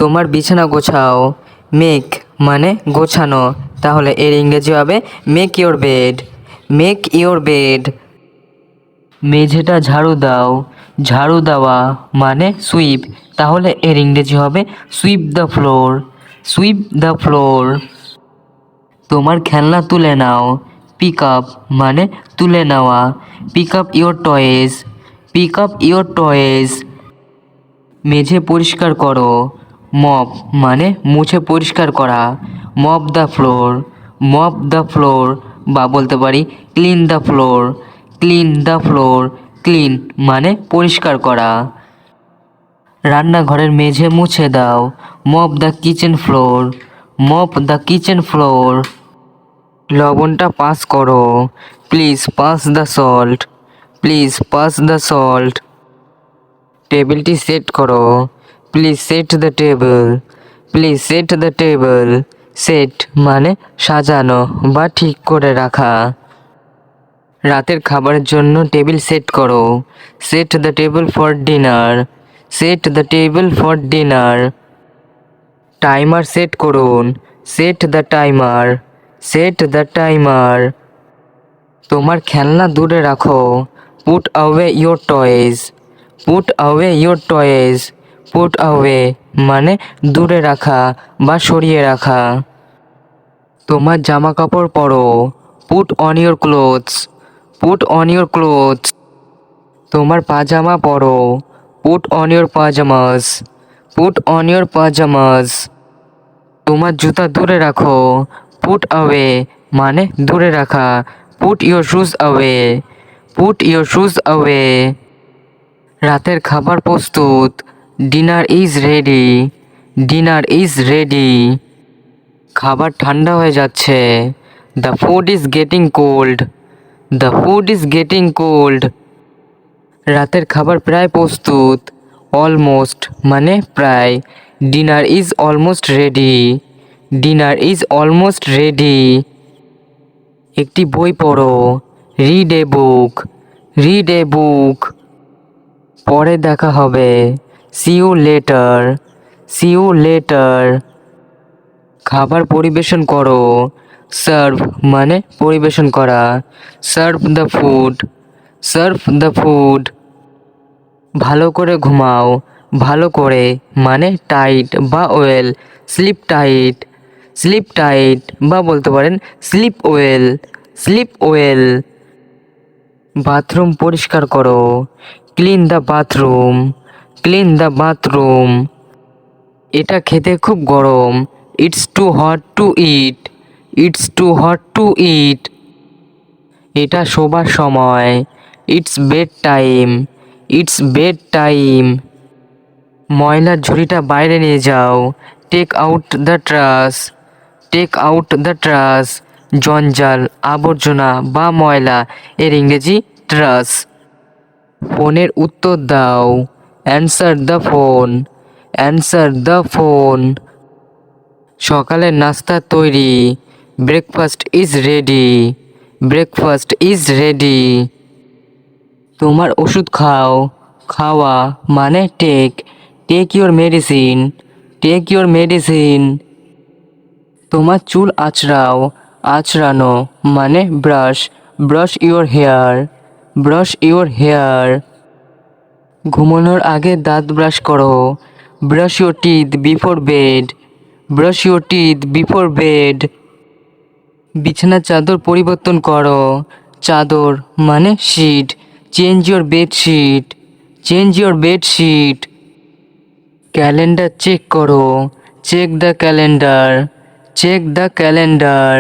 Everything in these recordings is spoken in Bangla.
তোমার বিছানা গোছাও। মেক মানে গোছানো, তাহলে এর ইংরেজি হবে make your bed. Make your bed. মেঝেটা ঝাড়ু দাও। ঝাড়ু দেওয়া মানে সুইপ, তাহলে এর ইংরেজি হবে sweep the floor. Sweep the floor. তোমার খেলনা তুলে নাও। পিক আপ মানে তুলে নেওয়া। Pick up your toys. Pick up your toys. মেঝে পরিষ্কার করো। মপ মানে মুছে পরিষ্কার করা। Mop the floor. Mop the floor, বা বলতে পারি clean the floor. Clean the floor. Clean মানে পরিষ্কার করা। রান্নাঘরের মেঝে মুছে দাও। Mop the kitchen floor. Mop the kitchen floor. লবণটা পাস করো। Please pass the salt. Please pass the salt. টেবিলটি সেট করো। Please set the table. Please set the table. Set মানে সাজানো বা ঠিক করে রাখা। রাতের খাবারের জন্য টেবিল সেট করো। Set the table for dinner. Set the table for dinner. Timer set করুন। Set the timer. Set the timer. তোমার খেলনা দূরে রাখো। Put away your toys. Put away your toys. Put away মানে দূরে রাখা বা সরিয়ে রাখা। তোমার জামা কাপড় পরো। Put on your clothes. Put on your clothes. তোমার পাজামা পরো। Put on your pyjamas. Put on your pyjamas. তোমার জুতা দূরে রাখো। পুট অ্যাওয়ে মানে দূরে রাখা। Put your shoes away. Put your shoes away. রাতের খাবার প্রস্তুত। Dinner is ready. Dinner is ready. খাবার ঠান্ডা হয়ে যাচ্ছে। The food is getting cold. The food is getting cold. রাতের খাবার প্রায় প্রস্তুত। অলমোস্ট মানে প্রায়। Dinner is almost ready. Dinner is almost ready. একটি বই পড়ো। Read a book. Read a book. পরে দেখা হবে। See you later. See you later. খাবার পরিবেশন করো। সার্ভ মানে পরিবেশন করা। Serve the food. Serve the food. ভালো করে ঘুমাও। ভালো করে মানে টাইট বা well. Sleep tight. Sleep tight, বা বলতে পারেন sleep well. Sleep well. Bathroom পরিষ্কার করো। Clean the bathroom. Clean the bathroom. এটা খেতে খুব গরম। It's too hot to eat. It's too hot to eat. এটা শোবার সময়। It's bedtime. It's bedtime. ময়লার ঝুড়িটা বাইরে নিয়ে যাও। Take out the trash. Take out the trash. জঞ্জাল, আবর্জনা বা ময়লা, এর ইংরেজি ট্রাশ। ফোনের উত্তর দাও। Answer the phone. Answer the phone. সকালের নাস্তা তৈরি। Breakfast is ready. Breakfast is ready. তোমার ওষুধ খাও। খাওয়া মানে take. Take your medicine. Take your medicine. তোমার চুল আঁচড়াও। আঁচড়ানো মানে brush. Brush your hair. Brush your hair. ঘুমানোর আগে দাঁত ব্রাশ করো। Brush your teeth before bed. Brush your teeth before bed. বিছানার চাদর পরিবর্তন করো। চাদর মানে sheet. Change your bedsheet. Change your bedsheet. Calendar check করো। Check the calendar. Check the calendar.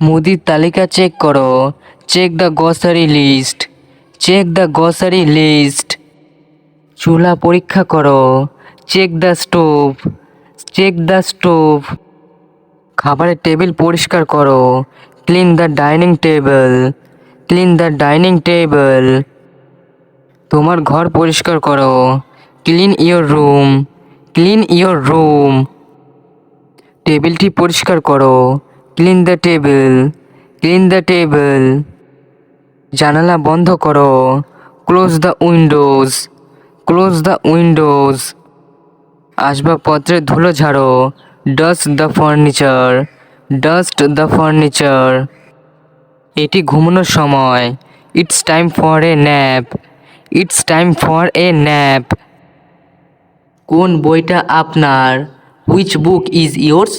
মুদির তালিকা চেক করো। Check the grocery list. Check the grocery list. চুলা পরীক্ষা করো। Check the stove. Check the stove. খাবারের টেবিল পরিষ্কার করো। Clean the dining table. Clean the dining table. তোমার ঘর পরিষ্কার করো। Clean your room. Clean your room. টেবিলটি পরিষ্কার করো। Clean the table. Clean the table. জানালা বন্ধ করো। Close the windows. Close the Windows. আসবাবপত্রের ধুলো ঝাড়ো, dust the furniture, dust the furniture. এটি ঘুমানোর সময়, it's time for a nap, it's time for a nap. কোন বইটা আপনার? Which book is yours,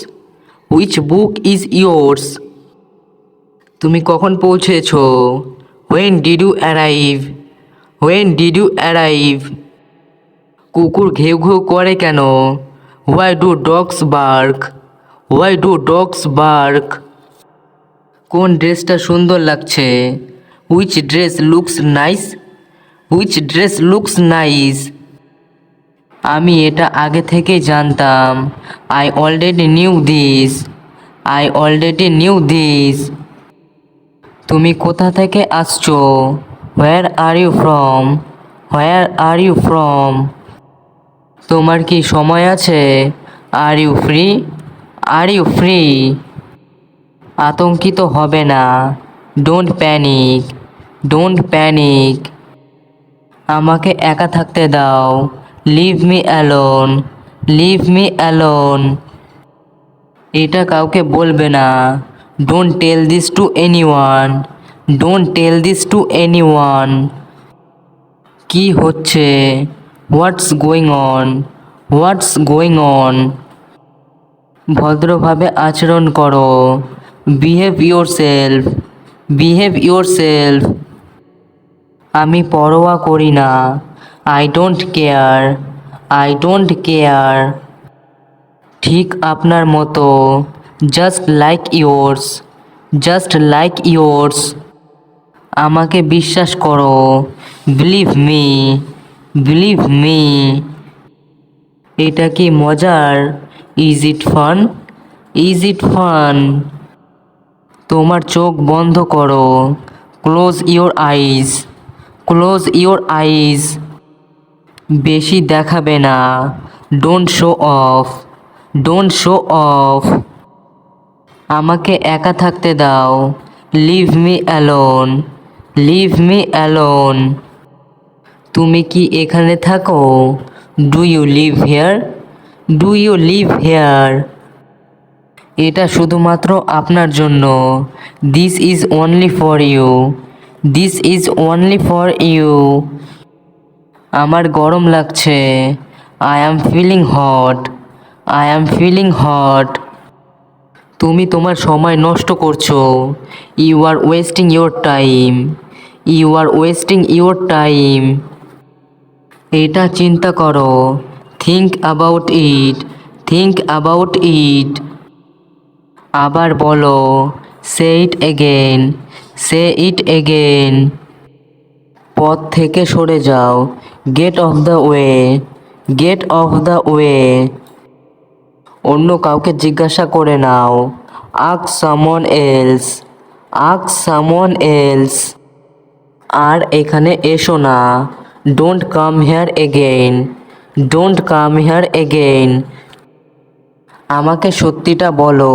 which book is yours. তুমি কখন পৌঁছেছো? When did you arrive, when did you arrive. কুকুর ঘেউ ঘেউ করে কেন? Why do dogs bark, why do dogs bark. কোন ড্রেসটা সুন্দর লাগছে? Which dress looks nice, which dress looks nice. আমি এটা আগে থেকেই জানতাম। I already knew this, I already knew this. তুমি কোথা থেকে আসছো? Where are you from, where are you from. তোমার কি সময় আছে? Are you free, are you free. আতঙ্কিত হবে না, ডোন্ট প্যানিক, ডোন্ট প্যানিক। আমাকে একা থাকতে দাও, leave me alone, leave me alone. এটা কাউকে বলবে না, don't tell this to anyone, don't tell this to anyone. কি হচ্ছে? What's going on, what's going on. ভদ্রভাবে আচরণ করো, behave yourself, behave yourself. আমি পরোয়া করি না, I don't care, I don't care. ঠিক আপনার মতো, just like yours, just like yours. আমাকে বিশ্বাস করো, বিলিভ মি, বিলিভ মি। এটা কি মজার? Is it fun, is it fun. তোমার চোখ বন্ধ করো, close your eyes, close your eyes. বেশি দেখাবে না, don't show off, don't show off. আমাকে একা থাকতে দাও, leave me alone, leave me alone. তুমি কি এখানে থাকো? Do you live here, do you live here. এটা শুধুমাত্র আপনার জন্য, this is only for you, this is only for you. আমার গরম লাগছে, I am feeling hot, I am feeling hot. তুমি তোমার সময় নষ্ট করছো, you are wasting your time, you are wasting your time. এটা চিন্তা করো, think about it, think about it. আবার বলো, সে it again, say it again. পথ থেকে সরে যাও, get off the way, get off the way. অন্য কাউকে জিজ্ঞাসা করে নাও, ask someone else, ask someone else. আর এখানে এসো না, don't come here again, don't come here again. আমাকে সত্যিটা বলো,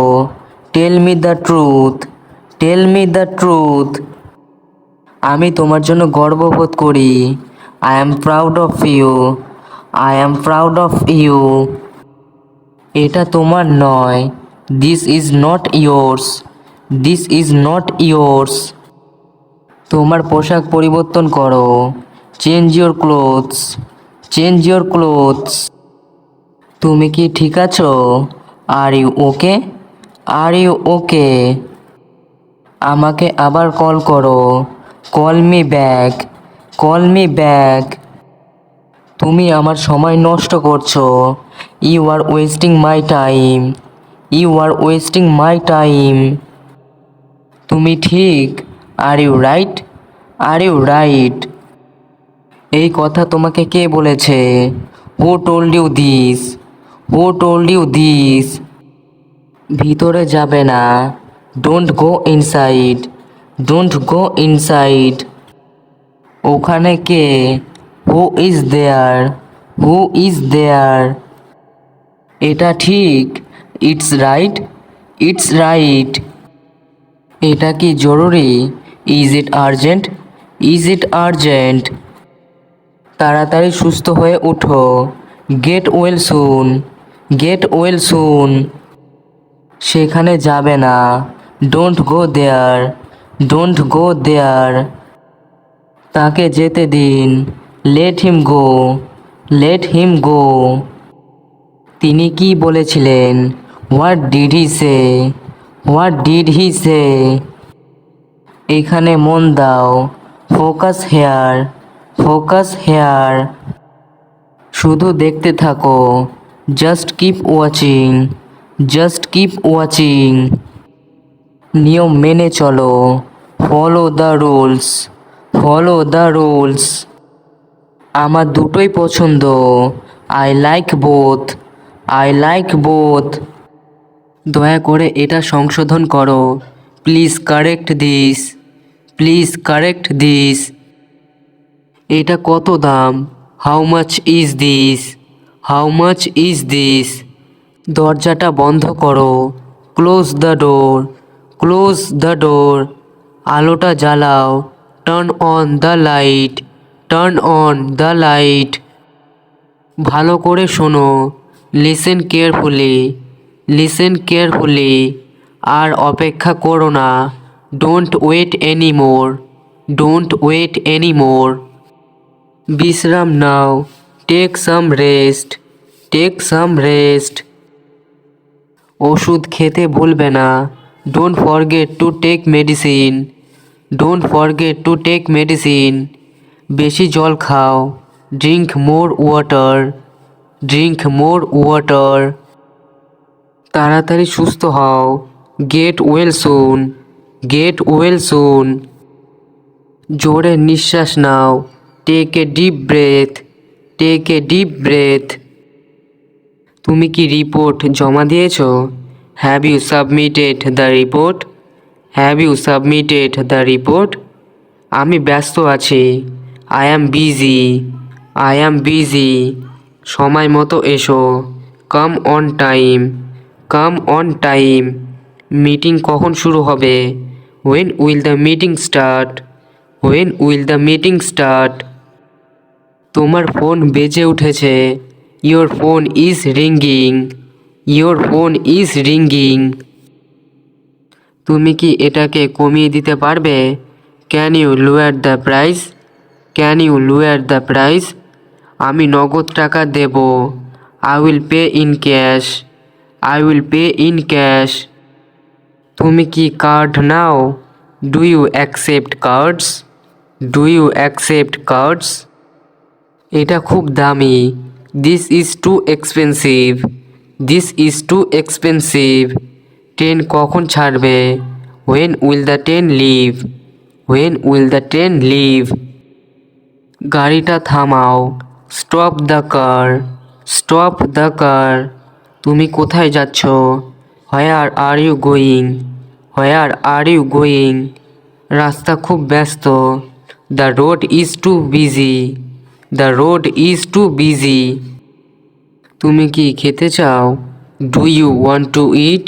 tell me the truth, tell me the truth. আমি তোমার জন্য গর্ববোধ করি, I am proud of you, I am proud of you. এটা তোমার নয়, this is not yours, this is not yours. তোমার পোশাক পরিবর্তন করো, change your clothes, change your clothes. তুমি কি ঠিক আছো? Are you okay, are you okay. আমাকে আবার কল করো, call me back, call me back. তুমি আমার সময় নষ্ট করছো, you are wasting my time, you are wasting my time. তুমি ঠিক, are you right, are you right. এই কথা তোমাকে কে বলেছে? Who told you this, who told you this. ভিতরে যাবে না, don't go inside, don't go inside. ওখানে কে? Who is there, who is there. এটা ঠিক, ইটস রাইট, ইটস রাইট। এটা কি জরুরি? Is it urgent, is it urgent. তাড়াতাড়ি সুস্থ হয়ে ওঠো, gate well soon, get well সুন। সেখানে যাবে না, don't go there, don't go দেয়ার। তাকে যেতে দিন, লেট হিম গো, লেট হিম গো। তিনি কি বলেছিলেন? What did he say, what did he say. এখানে মন দাও, ফোকাস হেয়ার, ফোকাস হেয়ার। শুধু দেখতে থাকো, just keep watching, just keep watching. নিয়ম মেনে চলো, follow the rules, follow the rules. আমার দুটোই পছন্দ, I like both, I like both. দয়া করে এটা সংশোধন করো, please correct this, please correct this. এটা কত দাম? How much is this, how much is this. দরজাটা বন্ধ করো, close the door, close the door. আলোটা জ্বালাও, turn on the light, turn on the light. ভালো করে শোনো, লিসেন কেয়ারফুলি, লিসেন কেয়ারফুলি। আর অপেক্ষা করো না, don't wait anymore, don't wait anymore. বিশ্রাম নাও, take some rest, take some rest. ওষুধ খেতে ভুলবে না, don't forget to take medicine, don't forget to take medicine. বেশি জল খাও, drink more water, drink more water. তাড়াতাড়ি সুস্থ হও, get well soon, get well soon. জোরে নিঃশ্বাস নাও, take a deep breath, take a deep breath. তুমি কি রিপোর্ট জমা দিয়েছো? Have you submitted the report, have you submitted the report. আমি ব্যস্ত আছি, I am busy, I am busy. সময় মতো এসো, come on time, come on time. Meeting কখন শুরু হবে? When will the meeting start, when will the meeting start. তোমার ফোন বেজে উঠেছে, your phone is ringing, your phone is ringing. তুমি কি এটাকে কমিয়ে দিতে পারবে? Can you lower the price, can you lower the price. আমি নগদ টাকা দেব, I will pay in cash, I will pay in cash. তুমি কি কার্ড নাও? Do you accept cards, do you accept cards. এটা খুব দামি, this is too expensive, this is too expensive. Train কখন ছাড়বে? When will the train leave, when will the train leave. গাড়িটা থামাও, stop the car, stop the car. তুমি কোথায় যাচ্ছ? Where are you going, where are you going. রাস্তা খুব ব্যস্ত, the road is too busy, the road is too busy. তুমি কি খেতে চাও? Do you want to eat,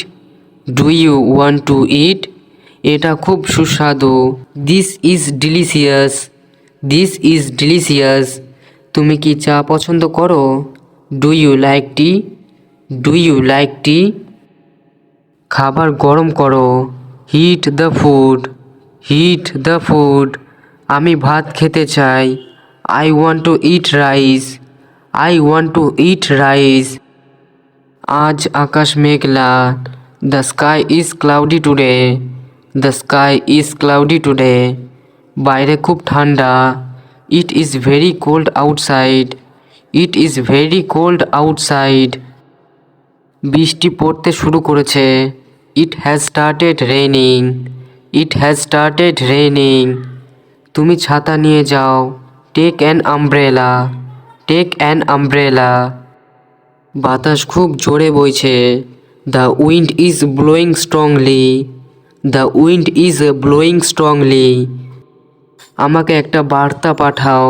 do you want to eat. এটা খুব সুস্বাদু, this is delicious, this is delicious. তুমি কি চা পছন্দ করো? Do you like tea, do you like tea. খাবার গরম করো, heat the food, heat the food. আমি ভাত খেতে চাই, I want to eat rice, I want to eat rice. আজ আকাশ মেঘলা, the sky is cloudy today, the sky is cloudy today. বাইরে খুব ঠান্ডা, it is very cold outside, it is very cold outside. বৃষ্টি পড়তে শুরু করেছে, it has started raining, it has started raining. তুমি ছাতা নিয়ে যাও, take an umbrella, take an umbrella. বাতাস খুব জোরে বইছে, the wind is blowing strongly, the wind is blowing strongly. আমাকে একটা বার্তা পাঠাও,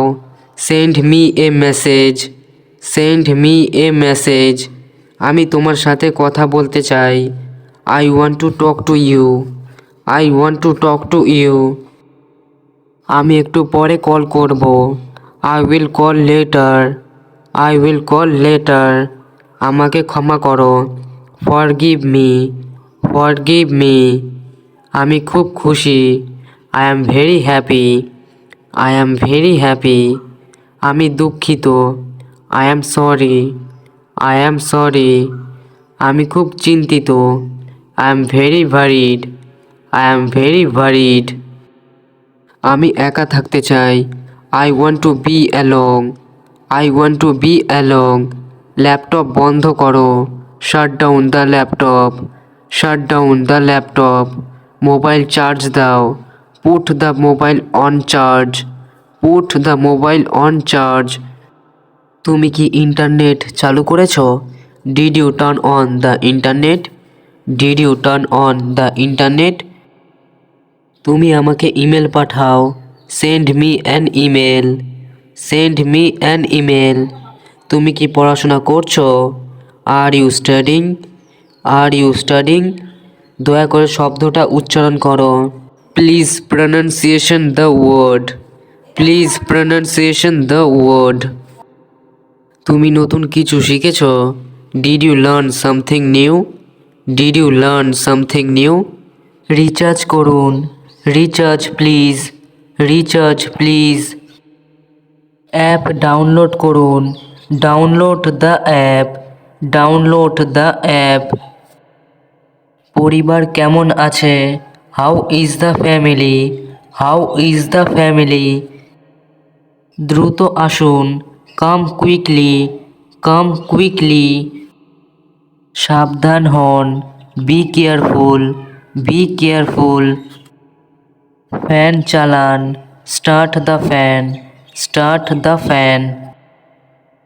send me a message, send me a message. আমি তোমার সাথে কথা বলতে চাই, I want to talk to you, I want to talk to you. আমি একটু পরে কল করব, I will call later, I will call later. আমাকে ক্ষমা করো। Forgive me. Forgive me. আমি খুব খুশি। I am very happy. I am very happy. আমি দুঃখিত। I am sorry. I am sorry. আমি খুব চিন্তিত। I am very worried. I am very worried. আমি একা থাকতে চাই। I want to be alone. I want to be alone. Laptop বন্ধ করো। Shut down the laptop. Shut down the laptop. Mobile charge দাও। Put the mobile on charge. Put the mobile on charge. তুমি কি ইন্টারনেট চালু করেছো? Did you turn on the internet? Did you turn on the internet? তুমি আমাকে ইমেল পাঠাও। Send me an email. Send me an email. তুমি কি পড়াশোনা করছো? Are you studying? Are you studying? দয়া করে শব্দটা উচ্চারণ করো। Please pronunciation the word. Please pronunciation the word. তুমি নতুন কিছু শিখেছো? Did you learn something new? Did you learn something new? Recharge করুন। Recharge please. Recharge please. App download করুন। Download the app. Download the app. পরিবার কেমন আছে? How is the family? How is the family? দ্রুত আসুন। Come quickly. কাম কুইকলি। সাবধান হন। Be careful. Be careful. Fan চালান। Start the fan. Start the fan.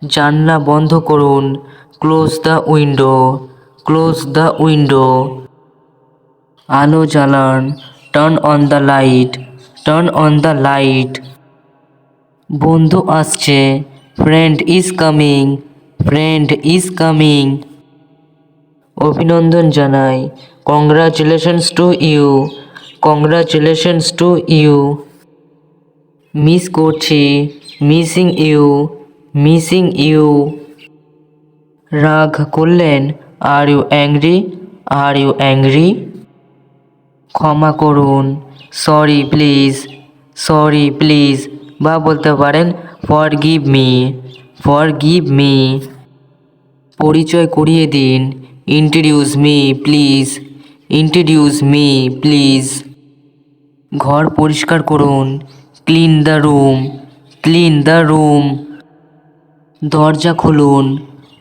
জানলা বন্ধ করুন। Close the window. Close the window. আলো জ্বালান। Turn on the light. Turn on the light. বন্ধু আসছে। Friend is coming. Friend is coming. অভিনন্দন জানাই। Congratulations to you. Congratulations to you. Miss করছি। Missing you. Missing you. রাগ করলেন? Are you angry? Are you angry? ক্ষমা করুন। Sorry please. Sorry please. বা বলতে পারেন ফরগিভ মি। Forgive me. পরিচয় করিয়ে দিন। Introduce me please. Introduce me please. ঘর পরিষ্কার করুন। Clean the room. Clean the room. দরজা খুলুন।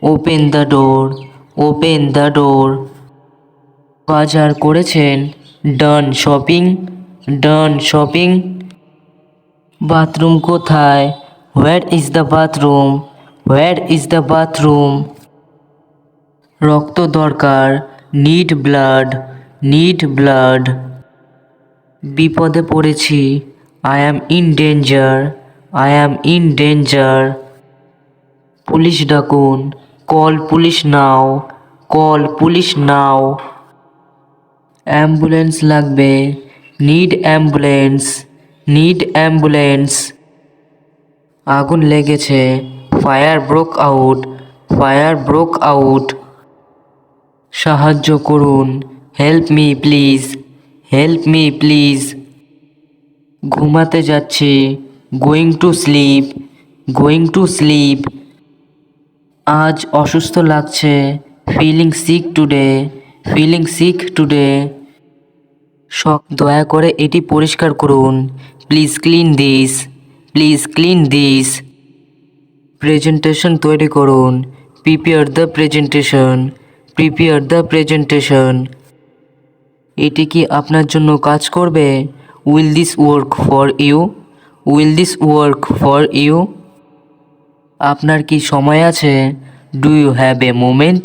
Open the door. Open the door. বাজার করেছেন? Done shopping. Done shopping. Bathroom কোথায়? Where is the bathroom? Where is the bathroom? রক্ত দরকার। Need blood. Need blood. বিপদে পড়েছি। I am in danger. I am in danger. Police ডাকুন। Call police now. Call police now. Ambulance লাগবে। Need ambulance. Need ambulance. আগুন লেগেছে। Fire broke out. Fire broke out. সাহায্য করুন। Help me please. Help me please. ঘুমাতে যাচ্ছি। Going to sleep. Going to sleep. আজ অসুস্থ লাগছে। Feeling sick today. Feeling sick today. দয়া করে এটি পরিষ্কার করুন। Please clean this. Please clean this. Presentation তৈরি করুন। Prepare the presentation. Prepare the presentation. এটি কি আপনার জন্য কাজ করবে? Will this work for you? Will this work for you? আপনার কি সময় আছে? Do you have a moment?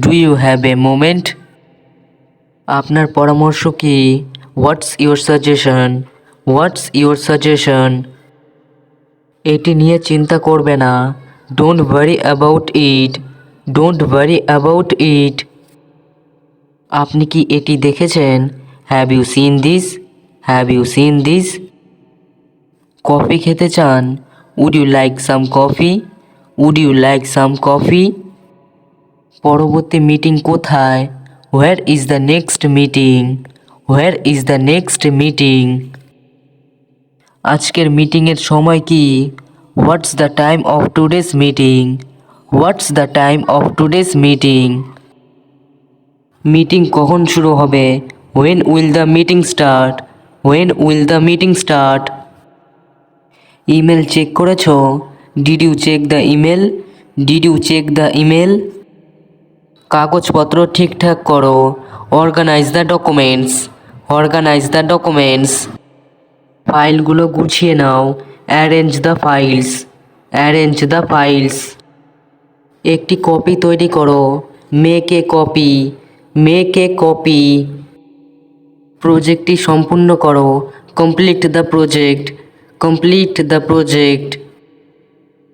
Do you have a moment? আপনার পরামর্শ কি? What's your suggestion? What's your suggestion? এটি নিয়ে চিন্তা করবে না। Don't worry about it. Don't worry about it. আপনি কি এটি দেখেছেন? Have you seen this? Have you seen this? Coffee খেতে চান? Would you like some coffee? Would you like some coffee? পরবর্তী মিটিং কোথায়? Where is the next meeting? Where is the next meeting? আজকের মিটিংয়ের সময় কি? What's the time of today's meeting? What's the time of today's meeting? Meeting কখন শুরু হবে? When will the meeting start? When will the meeting start? Email check করেছো? Did you check the email? Did you check the email? কাগজপত্র ঠিকঠাক করো। Organise the documents. Organise the documents. ফাইলগুলো গুছিয়ে নাও। Arrange the files. Arrange the files. একটি কপি তৈরি করো। Make a copy. Make a copy. প্রজেক্টটি সম্পূর্ণ করো। Complete the project. Complete the project.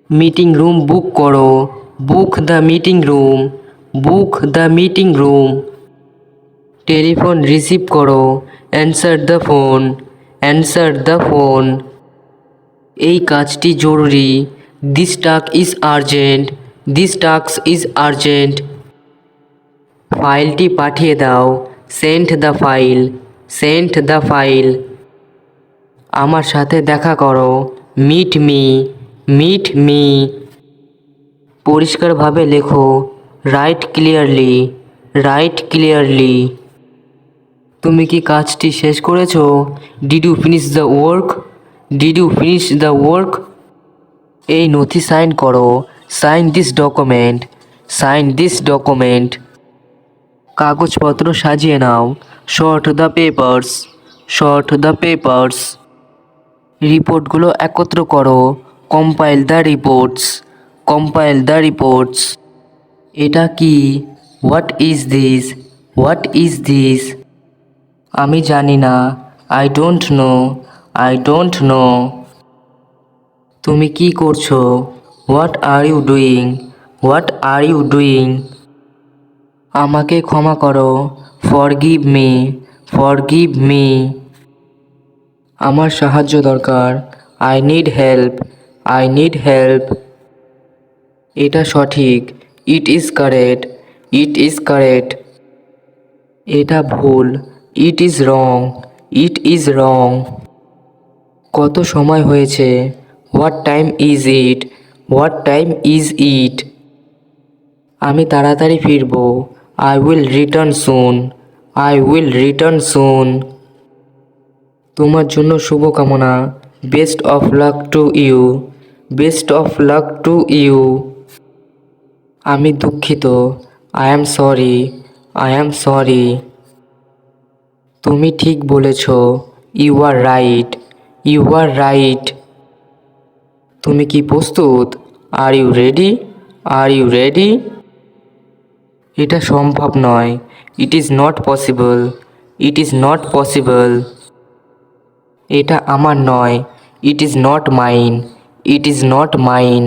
Meeting room book করো। Book the meeting room. Book the meeting room. Telephone receive করো। Answer the phone. Answer the phone. এই কাজটি জরুরি। This task is urgent. This task is urgent. ফাইলটি পাঠিয়ে দাও। Send the file. Send the file. আমার সাথে দেখা করো। Meet me. Meet me. পরিষ্কারভাবে লেখো। Write clearly. Right clearly. তুমি কি কাজটি শেষ করেছো? Did you finish the work? Did you finish the work? এই নথি সাইন করো। Sign this document. Sign this document. কাগজপত্র সাজিয়ে নাও। Sort the papers. Sort the papers. রিপোর্টগুলো একত্র করো। Compile the reports. Compile the reports. এটা কি? What is this? What is this? আমি জানি না। I don't know. I don't know. তুমি কি করছো? What are you doing? What are you doing? আমাকে ক্ষমা করো। Forgive me. Forgive me. আমার সাহায্য দরকার। I need help. I need help. এটা সঠিক। It is correct. It is correct. এটা ভুল। It is wrong. It is wrong. কত সময় হয়েছে? What time is it? What time is it? আমি তাড়াতাড়ি ফিরব। I will return soon. I will return soon. তোমার জন্য শুভকামনা। Best of luck to you. Best of luck to you. আমি দুঃখিত। I am sorry. I am sorry. তুমি ঠিক বলেছ। You are right. You are right. তুমি কি প্রস্তুত? Are you ready? Are you ready? এটা সম্ভব নয়। It is not possible. It is not possible. এটা আমার নয়। It is not mine. It is not mine.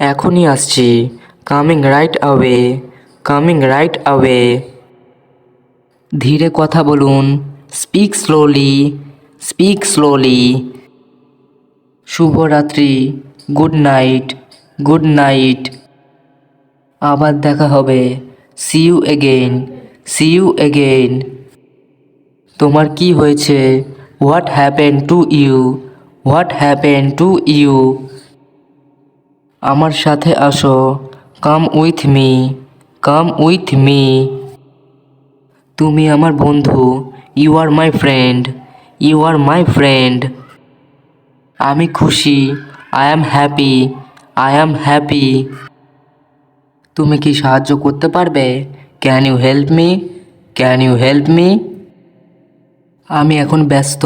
এখনই আসছি। Coming right away. Coming right away. ধীরে কথা বলুন। Speak slowly. Speak slowly. শুভরাত্রি। Good night. Good night. আবার দেখা হবে। See you again. See you again. তোমার কি হয়েছে? What happen to you? What happen to you? আমার সাথে আসো। Come with me. Come with me. তুমি আমার বন্ধু। You are my friend. You are my friend. আমি খুশি। I am happy. I am happy. তুমি কি সাহায্য করতে পারবে? Can you help me? Can you help me? আমি এখন ব্যস্ত।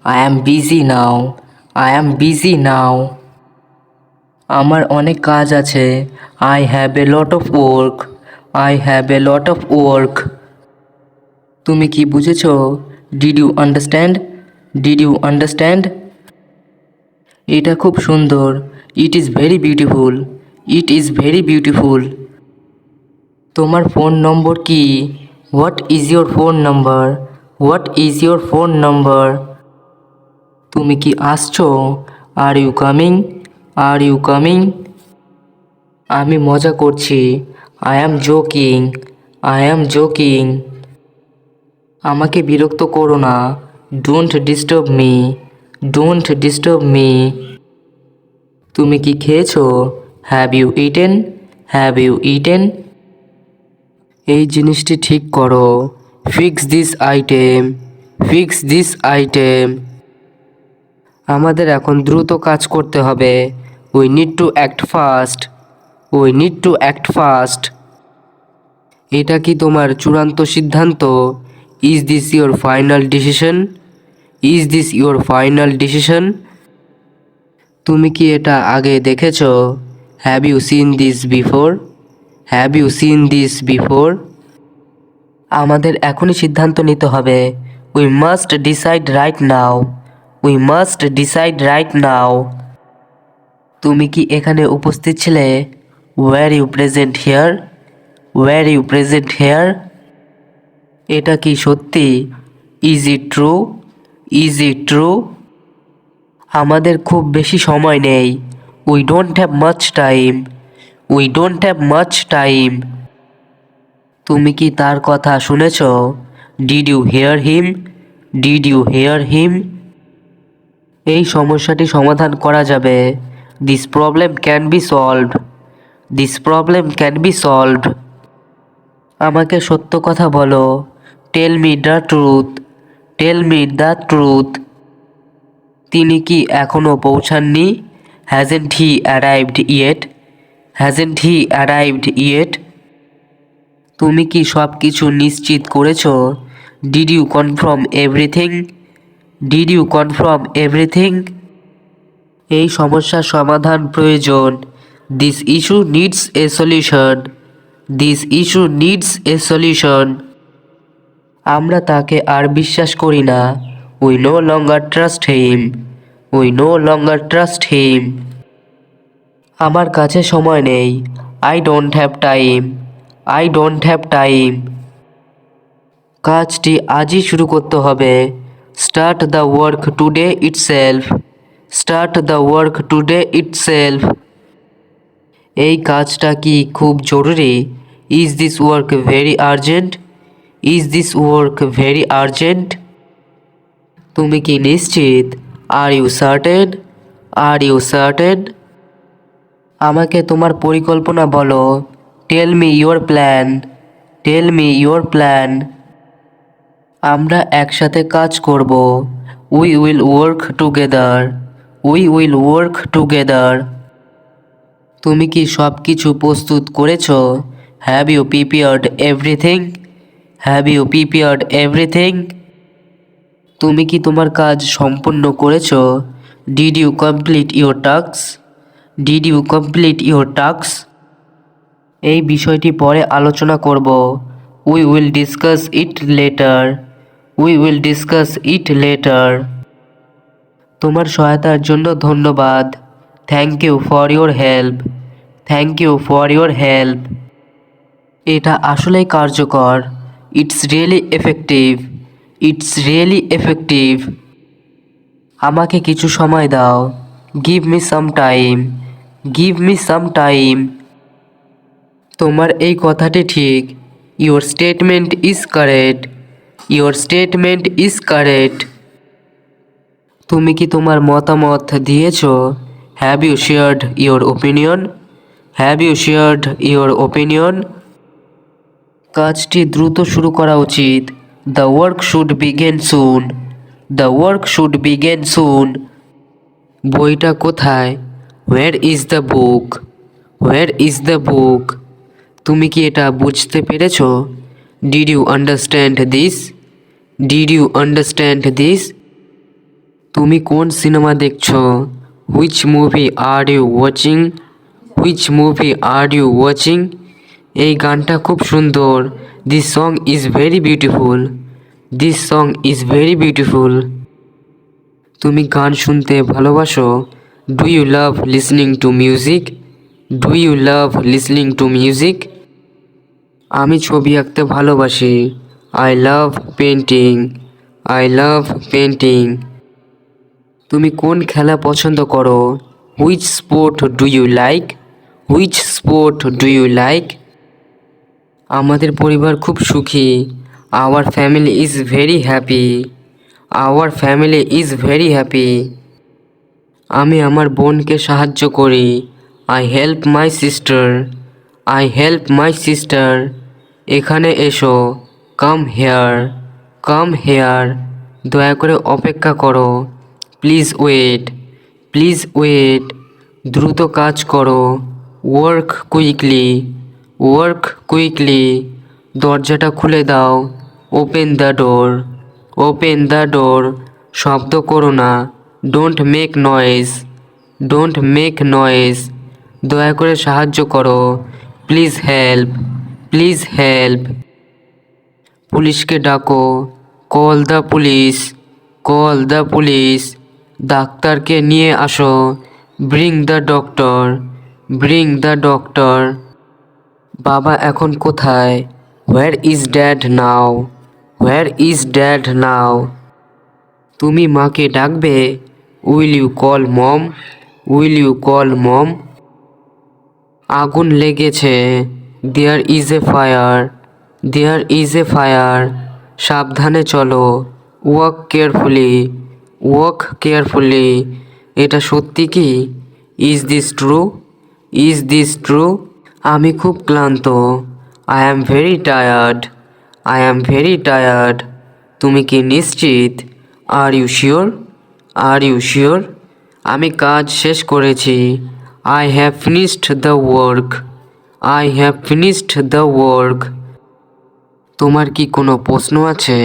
I am busy now. I am busy now. আমার অনেক কাজ আছে। I have a lot of work. I have a lot of work. তুমি কি বুঝেছ? Did you understand? Did you understand? এটা খুব সুন্দর। It is very beautiful. It is very beautiful. তোমার ফোন নম্বর কি? What is your phone number? What is your phone number? তুমি কি আসছো? Are you coming? Are you coming? আমি মজা করছি। I am joking. I am joking. আমাকে বিরক্ত করো না। Don't disturb me. Don't disturb me. তুমি কি খেয়েছো? Have you eaten? Have you eaten? এই জিনিসটি ঠিক করো। Fix this item. Fix this item. আমাদের এখন দ্রুত কাজ করতে হবে। We need to act fast. We need to act fast. এটা কি তোমার চূড়ান্ত সিদ্ধান্ত? Is this your final decision? Is this your final decision? তুমি কি এটা আগে দেখেছো? Have you seen this before? Have you seen this before? আমাদের এখনই সিদ্ধান্ত নিতে হবে। We must decide right now. We must decide right now. তুমি কি এখানে উপস্থিত ছিলে? Were you present here? Were you present here? এটা কি সত্যি? Is it true? Is it true? আমাদের খুব বেশি সময় নেই। We don't have much time. We don't have much time. তুমি কি তার কথা শুনেছ? Did you hear him? Did you hear him? এই সমস্যাটি সমাধান করা যাবে। This problem can be solved. This problem can be solved. আমাকে সত্য কথা বলো। Tell me the truth. Tell me the truth. তিনি কি এখনও পৌঁছাননি? Hasn't he arrived yet? Hasn't he arrived yet? তুমি কি সব কিছু নিশ্চিত করেছো? Did you confirm everything? Did you confirm everything? এই সমস্যার সমাধান প্রয়োজন। This issue needs a solution. This issue needs a solution. আমরা তাকে আর বিশ্বাস করি না। We no longer trust him. We no longer trust him. আমার কাছে সময় নেই। I don't have time. I don't have time. কাজটি আজই শুরু করতে হবে। Start the work today itself. Start the work today itself. এই কাজটা কি খুব জরুরি? Is this work very urgent? Is this work very urgent? তুমি কি নিশ্চিত? Are you certain? Are you certain? আমাকে তোমার পরিকল্পনা বলো। Tell me your plan. Tell me your plan. আমরা একসাথে কাজ করব। We will work together. We will work together. তুমি কি সব কিছু প্রস্তুত করেছো? Have you prepared everything? Have you prepared everything? তুমি কি তোমার কাজ সম্পূর্ণ করেছো? Did you complete your task? Did you complete your task? এই বিষয়টি পরে আলোচনা করব। We will discuss it later. We will discuss it later. তোমার সহায়তার জন্য ধন্যবাদ। Thank you for your help. Thank you for your help. এটা আসলেই কার্যকর। It's really effective. It's really effective. আমাকে কিছু সময় দাও। Give me some time. Give me some time. তোমার এই কথাটি ঠিক। Your statement is correct. Your statement is correct. তুমি কি তোমার মতামত দিয়েছো? Have you shared your opinion? Have you shared your opinion? কাজটি দ্রুত শুরু করা উচিত। The work should begin soon. The work should begin soon. বইটা কোথায়? Where is the book? Where is the book? তুমি কি এটা বুঝতে পেরেছো? Did you understand this? Did you understand this? তুমি কোন সিনেমা দেখছো? Which movie are you watching? Which movie are you watching? এই গানটা খুব সুন্দর। This song is very beautiful. This song is very beautiful. তুমি গান শুনতে ভালোবাসো? Do you love listening to music? Do you love listening to music? আমি ছবি আঁকতে ভালোবাসি। I love painting. I love painting. তুমি কোন খেলা পছন্দ করো? Which sport do you like? Which sport do you like? আমাদের পরিবার খুব সুখী। Our family is very happy. Our family is very happy. আমি আমার বোনকে সাহায্য করি। I help my sister. I help my sister. এখানে এসো। Come here. Come here. দয়া করে অপেক্ষা করো। Please wait. Please wait. দ্রুত কাজ করো। Work quickly. Work quickly. দরজাটা খুলে দাও। Open the door. Open the door. শব্দ করো না। Don't make noise. Don't make noise. দয়া করে সাহায্য করো। Please help. Please help. পুলিশকে ডাকো। Call the police. Call the police. ডাক্তারকে নিয়ে আসো। Bring the doctor. Bring the doctor. বাবা এখন কোথায়? Where is dad now? Where is dad now? তুমি মাকে ডাকবে? Will you call mom? Will you call mom? আগুন লেগেছে। There is a fire. There is a fire. সাবধানে চলো। Walk carefully. Walk carefully. এটা সত্যি কি? Is this true? Is this true? আমি খুব ক্লান্ত। I am very tired. I am very tired. তুমি কি নিশ্চিত? Are you sure? Are you sure? আমি কাজ শেষ করেছি। I have finished the work. I have finished the work. তোমার কি কোনো প্রশ্ন আছে?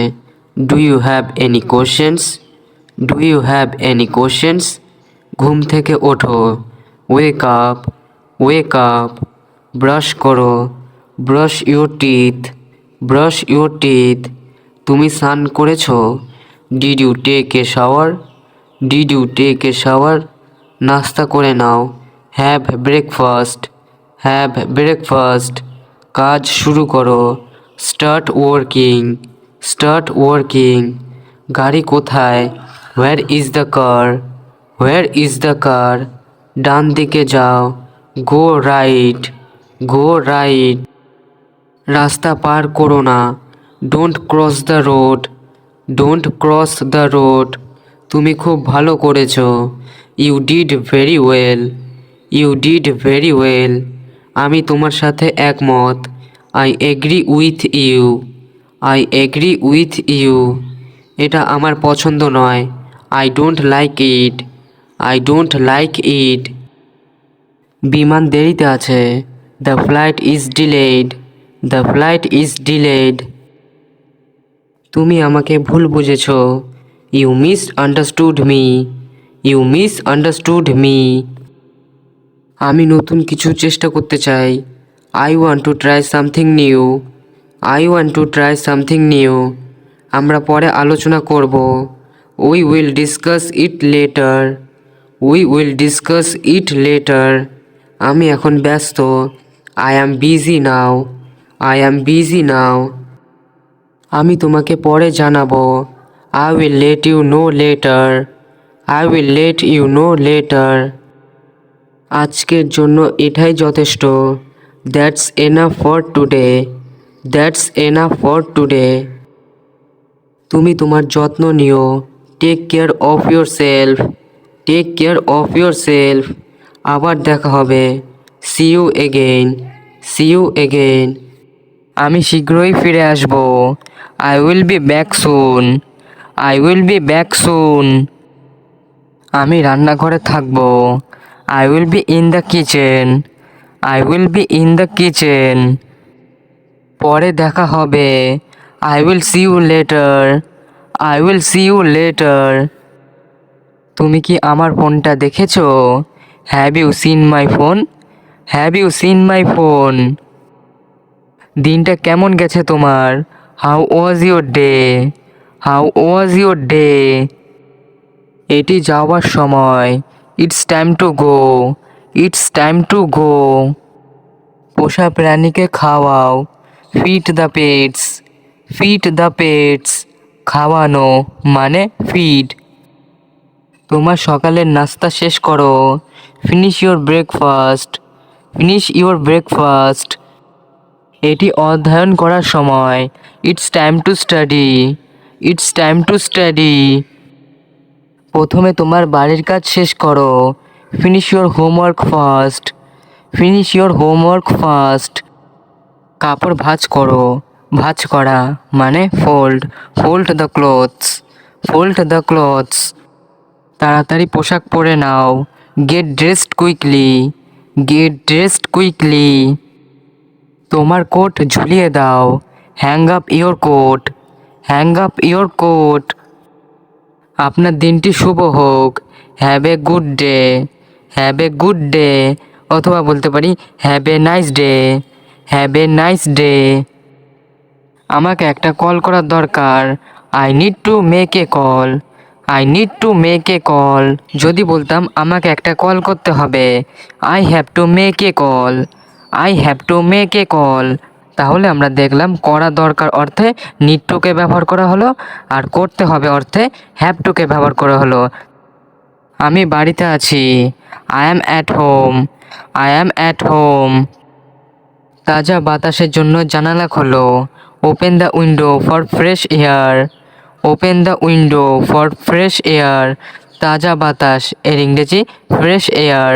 Do you have any questions? Do you have any questions? ঘুম থেকে ওঠো। Wake up. Wake up. Brush করো। Brush your teeth. Brush your teeth. তুমি স্নান করেছো? Did you take a shower? Did you take a shower? নাস্তা করে নাও। Have breakfast. Have breakfast. কাজ শুরু করো। Start working. Start working. গাড়ি কোথায়? Where is the car? Where is the car? ডান দিকে যাও। Go right. Go right. রাস্তা পার করো না। Don't cross the road. Don't cross the road. তুমি খুব ভালো করেছো। You did very well. You did very well. আমি তোমার সাথে একমত। I agree with you. I agree with you. এটা আমার পছন্দ নয়। I don't like it. I don't like it. বিমান দেরিতে আছে। The flight is delayed. The flight is delayed. তুমি আমাকে ভুল বুঝেছ। You misunderstood me. You misunderstood me. আমি নতুন কিছু চেষ্টা করতে চাই। I want to try something new. I want to try something new. আমরা পরে আলোচনা করব। We will discuss it later. We will discuss it later. আমি এখন ব্যস্ত। I am busy now. I am busy now. আমি তোমাকে পরে জানাবো। I will let you know later. I will let you know later. আজকের জন্য এটাই যথেষ্ট। That's enough for today. That's enough for today. তুমি তোমার যত্ন নিও। Take care of yourself. Take care of your self. আবার দেখা হবে। See you again. See you again. আমি শীঘ্রই ফিরে আসব। I will be back soon. I will be back soon. আমি রান্নাঘরে থাকব। I will be in the kitchen. I will be in the kitchen. পরে দেখা হবে। I will see you later. I will see you later. তুমি কি আমার ফোনটা দেখেছো? Have you seen my phone? Have you seen my phone? দিনটা কেমন গেছে তোমার? How was your day? How was your day? এটি যাওয়ার সময়। It's time to go. It's time to go. পোষা প্রাণীকে খাওয়াও। Feed the pets. Feed the pets. খাওয়ানো মানে ফিড। তোমার সকালের নাস্তা শেষ করো। Finish your breakfast, finish your breakfast. এটি অধ্যয়ন করার সময়, it's time to study, it's time to study. প্রথমে তোমার বাড়ির কাজ শেষ করো, finish your homework first, finish your homework first. কাপড় ভাঁজ করো, ভাঁজ করা মানে fold, fold the clothes, fold the clothes. তাড়াতাড়ি পোশাক পরে নাও, get dressed quickly, get dressed quickly. তোমার কোট ঝুলিয়ে দাও, hang up your coat, hang up your coat. আপনার দিনটি শুভ হোক, have a good day, have a good day. অথবা বলতে পারি have a nice day, have a nice day. আমাকে একটা কল করার দরকার, I need to make a call, I need to make a call. যদি বলতাম আমাকে একটা কল করতে হবে, I have to make a call, I have to make a call. তাহলে আমরা দেখলাম করা দরকার অর্থে নিড টুকে ব্যবহার করা হলো, আর করতে হবে অর্থে হ্যাভ টুকে ব্যবহার করা হলো। আমি বাড়িতে আছি, I am at home, I am at home. তাজা বাতাসের জন্য জানালা খোলো, open the window for fresh air, open the window for fresh air. তাজা বাতাস এর ইংরেজি ফ্রেশ এয়ার।